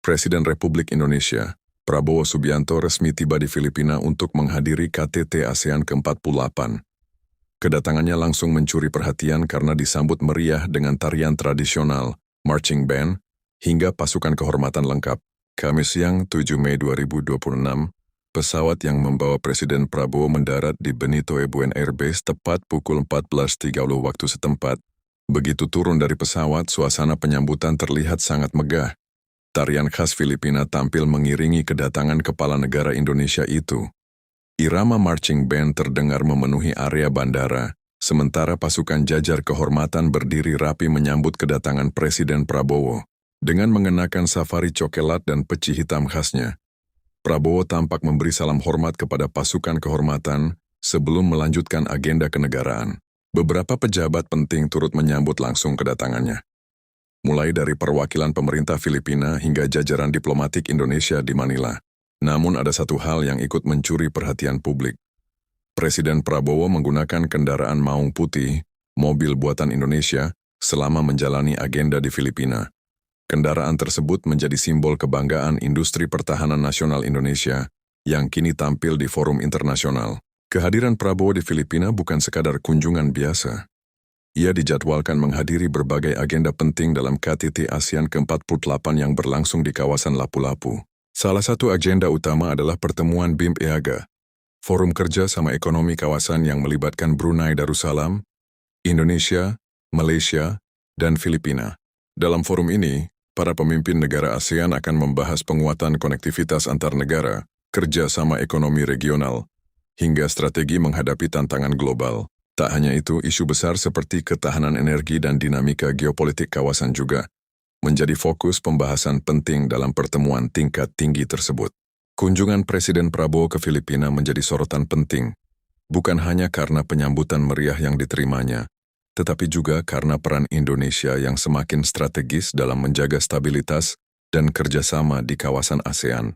Presiden Republik Indonesia, Prabowo Subianto resmi tiba di Filipina untuk menghadiri KTT ASEAN ke-48. Kedatangannya langsung mencuri perhatian karena disambut meriah dengan tarian tradisional, marching band, hingga pasukan kehormatan lengkap. Kamis siang 7 Mei 2026, pesawat yang membawa Presiden Prabowo mendarat di Benito Ebuen Air Base tepat pukul 14.30 waktu setempat. Begitu turun dari pesawat, suasana penyambutan terlihat sangat megah. Tarian khas Filipina tampil mengiringi kedatangan kepala negara Indonesia itu. Irama marching band terdengar memenuhi area bandara, sementara pasukan jajar kehormatan berdiri rapi menyambut kedatangan Presiden Prabowo. Dengan mengenakan safari cokelat dan peci hitam khasnya, Prabowo tampak memberi salam hormat kepada pasukan kehormatan sebelum melanjutkan agenda kenegaraan. Beberapa pejabat penting turut menyambut langsung kedatangannya. Mulai dari perwakilan pemerintah Filipina hingga jajaran diplomatik Indonesia di Manila. Namun ada satu hal yang ikut mencuri perhatian publik. Presiden Prabowo menggunakan kendaraan maung putih, mobil buatan Indonesia, selama menjalani agenda di Filipina. Kendaraan tersebut menjadi simbol kebanggaan industri pertahanan nasional Indonesia yang kini tampil di forum internasional. Kehadiran Prabowo di Filipina bukan sekadar kunjungan biasa. Ia dijadwalkan menghadiri berbagai agenda penting dalam KTT ASEAN ke-48 yang berlangsung di kawasan Lapu-Lapu. Salah satu agenda utama adalah pertemuan BIM-EAGA, Forum Kerja Sama Ekonomi Kawasan yang melibatkan Brunei Darussalam, Indonesia, Malaysia, dan Filipina. Dalam forum ini, para pemimpin negara ASEAN akan membahas penguatan konektivitas antar negara, kerjasama ekonomi regional, hingga strategi menghadapi tantangan global. Tak hanya itu, isu besar seperti ketahanan energi dan dinamika geopolitik kawasan juga menjadi fokus pembahasan penting dalam pertemuan tingkat tinggi tersebut. Kunjungan Presiden Prabowo ke Filipina menjadi sorotan penting, bukan hanya karena penyambutan meriah yang diterimanya, tetapi juga karena peran Indonesia yang semakin strategis dalam menjaga stabilitas dan kerjasama di kawasan ASEAN.